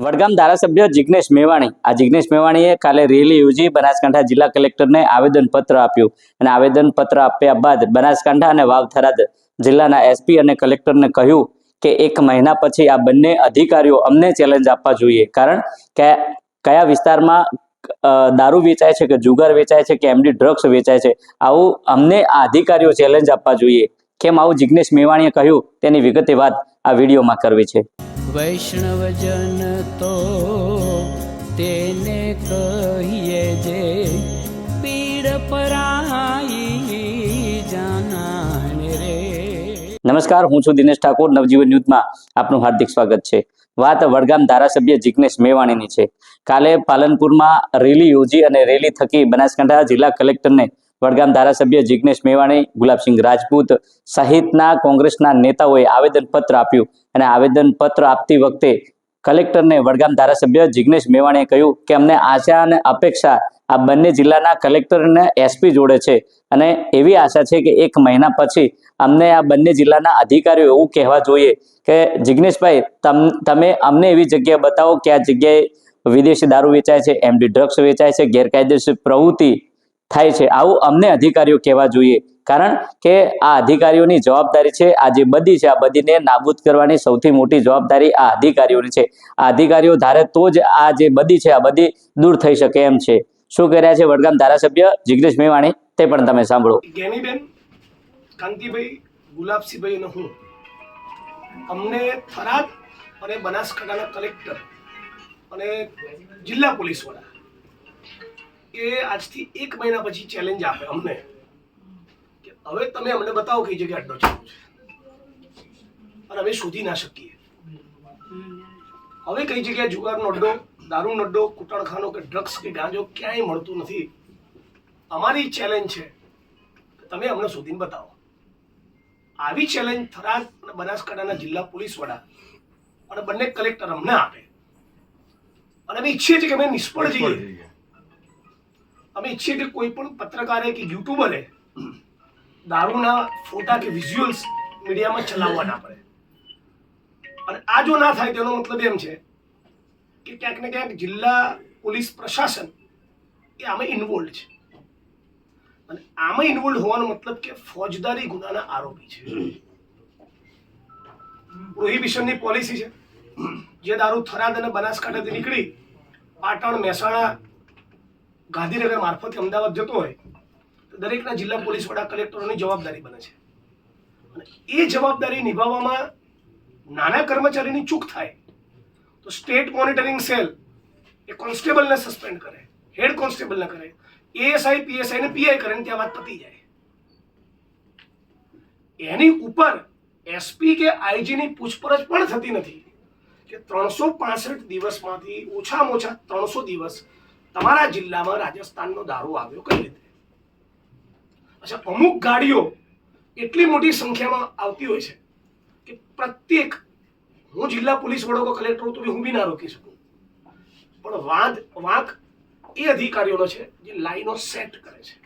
વડગામ ધારાસભ્ય જિગ્નેશ મેવાણી જિગ્નેશ મેવાણીએ કાલે રેલી યોજી બનાસકાંઠા જિલ્લા કલેક્ટરને આવેદનપત્ર આપ્યું અને આવેદનપત્ર આપ્યા બાદ બનાસકાંઠા અને વાવ થરાદ જિલ્લાના એસપી અને કલેક્ટરને કહ્યું કે 1 મહિના પછી આ બંને અધિકારીઓ અમને ચેલેન્જ આપવા જોઈએ, કારણ કે કયા વિસ્તારમાં દારૂ વેચાય છે કે જુગાર વેચાય છે કે એમડી ડ્રગ્સ વેચાય છે, આવું અમને આ અધિકારીઓ ચેલેન્જ આપવા જોઈએ। કેમ આવું જિગ્નેશ મેવાણીએ કહ્યું તેની વિગતે વાત આ વિડીયોમાં કરવી છે। વૈષ્ણવજન તો તેને કહીએ જે પીડ પરાઈ જાનાને રે। નમસ્કાર, હું છું દિનેશ ઠાકોર। નવજીવન ન્યૂઝમાં આપનું હાર્દિક સ્વાગત છે। વાત વડગામ ધારાસભ્ય જિગ્નેશ મેવાણીની છે। કાલે પાલનપુરમાં રેલી યોજી અને રેલી થકી બનાસકાંઠા જિલ્લા કલેક્ટરને વડગામ ધારાસભ્ય જિગ્નેશ મેવાણી, ગુલાબસિંહ રાજપૂત સહિતના કોંગ્રેસના નેતાઓએ આવેદનપત્ર આપ્યું અને આવેદનપત્ર આપતી વખતે કલેક્ટરને વડગામ ધારાસભ્ય જિગ્નેશ મેવાણીએ કહ્યું કે અમને આશા અને અપેક્ષા આ બંને જિલ્લાના કલેક્ટર અને એસપી જોડે છે અને એવી આશા છે કે 1 મહિના પછી અમને આ બંને જિલ્લાના અધિકારીઓ એવું કહેવા જોઈએ કે જિગ્નેશભાઈ, તમે અમને એવી જગ્યા બતાવો કે આ જગ્યાએ વિદેશી દારૂ વેચાય છે, એમડી ડ્રગ્સ વેચાય છે, ગેરકાયદેસર પ્રવૃત્તિ થાય છે, આવું અમને અધિકારીઓ કહેવા જોઈએ। કારણ કે આ અધિકારીઓની જવાબદારી છે, આ જે બદી છે આ બદીને નાબૂદ કરવાની સૌથી મોટી જવાબદારી આ અધિકારીઓની છે। આ અધિકારીઓ ધારે તો જ આ જે બદી છે આ બદી દૂર થઈ શકે એમ છે। શું કહી રહ્યા છે વડગામ ધારાસભ્ય જિગ્નેશ મેવાણી તે પણ તમે સાંભળો। જ્ઞાનીબેન, કાંતિભાઈ, ગુલાબસિંહભાઈ અને હું અમને થરાદ અને બનાસકાંઠાના કલેક્ટર અને જિલ્લા પોલીસ વડા એ આજથી 1 મહિના પછી ચેલેન્જ આપે અમને કે હવે તમે અમને બતાવો કઈ જગ્યાએ અડ્ડો ચાલુ છે અને અમે શોધી ના શકીએ। હવે કઈ જગ્યાએ જુગારનો અડ્ડો, દારૂનો અડ્ડો, કુટાણખાનો કે ડ્રગ્સ કે ગાંજો ક્યાંય મળતું નથી। અમારી ચેલેન્જ છે કે તમે અમને શોધીને બતાવો। આવી ચેલેન્જ થરાદ અને બનાસકાંઠાના જિલ્લા પોલીસ વડા અને બંને કલેક્ટર અમને આપે અને અમે ઈચ્છીએ છીએ કે અમે નિષ્ફળ જઈએ। અમે ઈચ્છીએ કે કોઈ પણ પત્રકારે કે યુટ્યુબરે દારૂના ફોટા કે વિઝ્યુઅલ્સ મીડિયામાં ચલાવવા ના પડે અને આ જો ના થાય તેનો મતલબ એમ છે કે ક્યાંક ને ક્યાંક જિલ્લા પોલીસ પ્રશાસન એ આમાં ઇન્વોલ્વ છે અને આમાં ઇન્વોલ્વ હોવાનો મતલબ કે ફોજદારી ગુનાના આરોપી છે। પ્રોહિબિશનની પોલિસી છે, જે દારૂ થરાદ અને બનાસકાંઠાથી નીકળી પાટણ, મહેસાણા, ગાંધીનગર મારફતે અમદાવાદ જતો હોય તો દરેકના જિલ્લા પોલીસ વડા કલેક્ટરોની જવાબદારી બને છે અને એ જવાબદારી નિભાવવામાં નાના કર્મચારીની ચૂક થાય તો સ્ટેટ મોનિટરિંગ સેલ એ કોન્સ્ટેબલને સસ્પેન્ડ કરે, હેડ કોન્સ્ટેબલને કરે, એએસઆઈ, પીએસઆઈ ને પીઆઈ કરે, ત્યાં વાત પતી જાય। એની ઉપર એસપી કે આઈજીની પૂછપરછ પણ થતી નથી કે 365 દિવસમાંથી ઓછામાં ઓછા 300 દિવસ તમારા જિલ્લામાં રાજસ્થાનનો દારૂ આવ્યો કઈ રીતે? અચ્છા, અમુક ગાડીઓ એટલી મોટી સંખ્યામાં આવતી હોય છે કે પ્રત્યેક, હું જિલ્લા પોલીસ વડો કે કલેક્ટર તો હું બી ના રોકી શકું, પણ વાંક એ અધિકારીઓનો છે જે લાઈનો સેટ કરે છે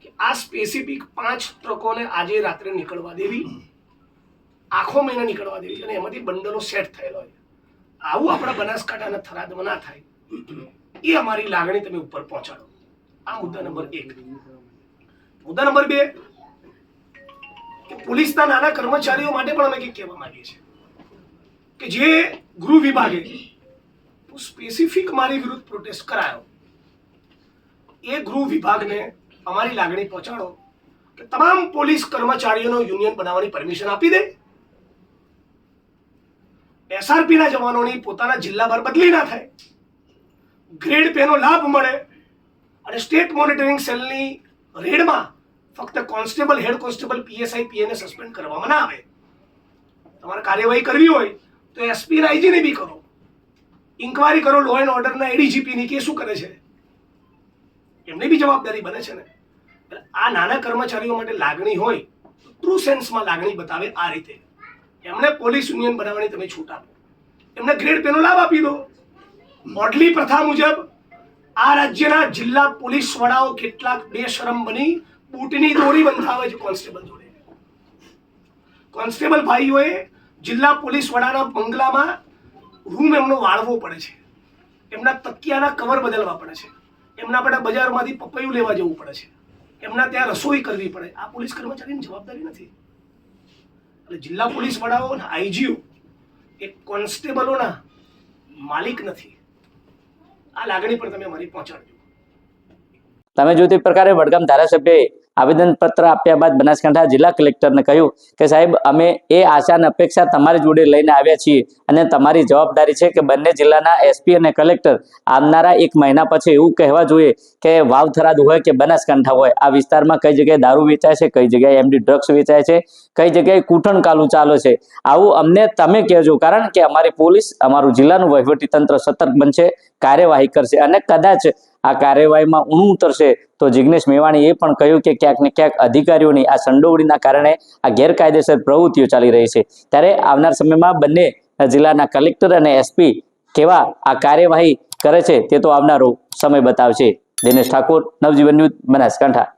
કે આ સ્પેસિફિક 5 ટ્રકોને આજે રાત્રે નીકળવા દેવી, આખો મહિના નીકળવા દેવી અને એમાંથી બંડલો સેટ થયેલો હોય। આવું આપણા બનાસકાંઠાના થરાદમાં ના થાય એ અમારી લાગણી તમે ઉપર પહોંચાડો। આ મુદ્દા નંબર 1। મુદ્દા નંબર 2 કે પોલીસના નાના કર્મચારીઓ માટે પણ અમે કંઈક કહેવા માંગીએ છીએ કે જે ગૃહ વિભાગે સ્પેસિફિક મારી વિરુદ્ધ પ્રોટેસ્ટ કરાયો, એ ગૃહ વિભાગને અમારી લાગણી પહોંચાડો કે તમામ પોલીસ કર્મચારીઓનો યુનિયન બનાવવાની પરમિશન આપી દે। એસઆરપીના જવાનોની પોતાના જિલ્લા બહાર બદલી ના થાય, ગ્રેડ પેનો લાભ મળે અને સ્ટેટ મોનિટરિંગ સેલની રેડમાં ફક્ત કોન્સ્ટેબલ, હેડ કોન્સ્ટેબલ, પીએસઆઈ, પીએને સસ્પેન્ડ કરવામાં ના આવે। તમારે કાર્યવાહી કરવી હોય તો એસપી અને આઈજીને બી કરો, ઇન્કવાયરી કરો લો એન્ડ ઓર્ડરના એડીજીપીની કે શું કરે છે, એમને બી જવાબદારી બને છે ને। એટલે આ નાના કર્મચારીઓ માટે લાગણી હોય તો ટ્રુ સેન્સમાં લાગણી બતાવે આ રીતે। એમને પોલીસ યુનિયન બનાવવાની તમે છૂટ આપો, એમને ગ્રેડ પેનો લાભ આપી દો। મોડલી પ્રથા મુજબ આ રાજ્યના જિલ્લા પોલીસ વડાઓ કેટલાક બેશરમ બની બૂટની દોરી બંધાવે છે કોન્સ્ટેબલ જોડે। કોન્સ્ટેબલ ભાઈઓએ જિલ્લા પોલીસ વડાના બંગલામાં રૂમ એમનો વાળવો પડે છે, એમના તકિયાના કવર બદલવા પડે છે, એમના માટે બજારમાંથી પપૈયું લેવા જવું પડે છે, એમના ત્યાં રસોઈ કરવી પડે. આ પોલીસ કર્મચારીની જવાબદારી નથી. એટલે જિલ્લા પોલીસ વડાઓ અને આઈજીઓ એ કોન્સ્ટેબલોના માલિક નથી. આ લાગણી પણ તમે અમારી પહોંચાડજો. તમે જો તે પ્રકારે વડગામ ધારાસભ્યએ આવેદનપત્ર આપ્યા બાદ બનાસકાંઠા જિલ્લા કલેક્ટરને કહ્યું કે સાહેબ અમે એ આશા અને અપેક્ષા તમારી જોડે લઈને આવ્યા છીએ અને તમારી જવાબદારી છે કે બંને જિલ્લાના એસપી અને કલેક્ટર આવનારા 1 મહિના પછી એવું કહેવા જોઈએ કે વાવ થરાદ હોય કે બનાસકાંઠા હોય, આ વિસ્તારમાં કઈ જગ્યાએ દારૂ વેચાય છે, કઈ જગ્યાએ એમડી ડ્રગ્સ વેચાય છે, કઈ જગ્યાએ કૂટણ કાલું ચાલે છે, આવું અમને તમે કહેજો. કારણ કે અમારી પોલીસ, અમારું જિલ્લાનું વહીવટી તંત્ર સતર્ક બનશે, કાર્યવાહી કરશે અને કદાચ આ કાર્યવાહીમાં ઊણું ઉતરશે તો જિગ્નેશ મેવાણીએ પણ કહ્યું કે ક્યાંક ને ક્યાંક અધિકારીઓની આ સંડોવણીના કારણે આ ગેરકાયદેસર પ્રવૃત્તિઓ ચાલી રહી છે. ત્યારે આવનાર સમયમાં બંને જિલ્લાના કલેક્ટર અને એસપી કેવા આ કાર્યવાહી કરે છે તે તો આવનારો સમય બતાવશે. દિનેશ ઠાકોર, નવજીવન ન્યૂઝ, બનાસકાંઠા.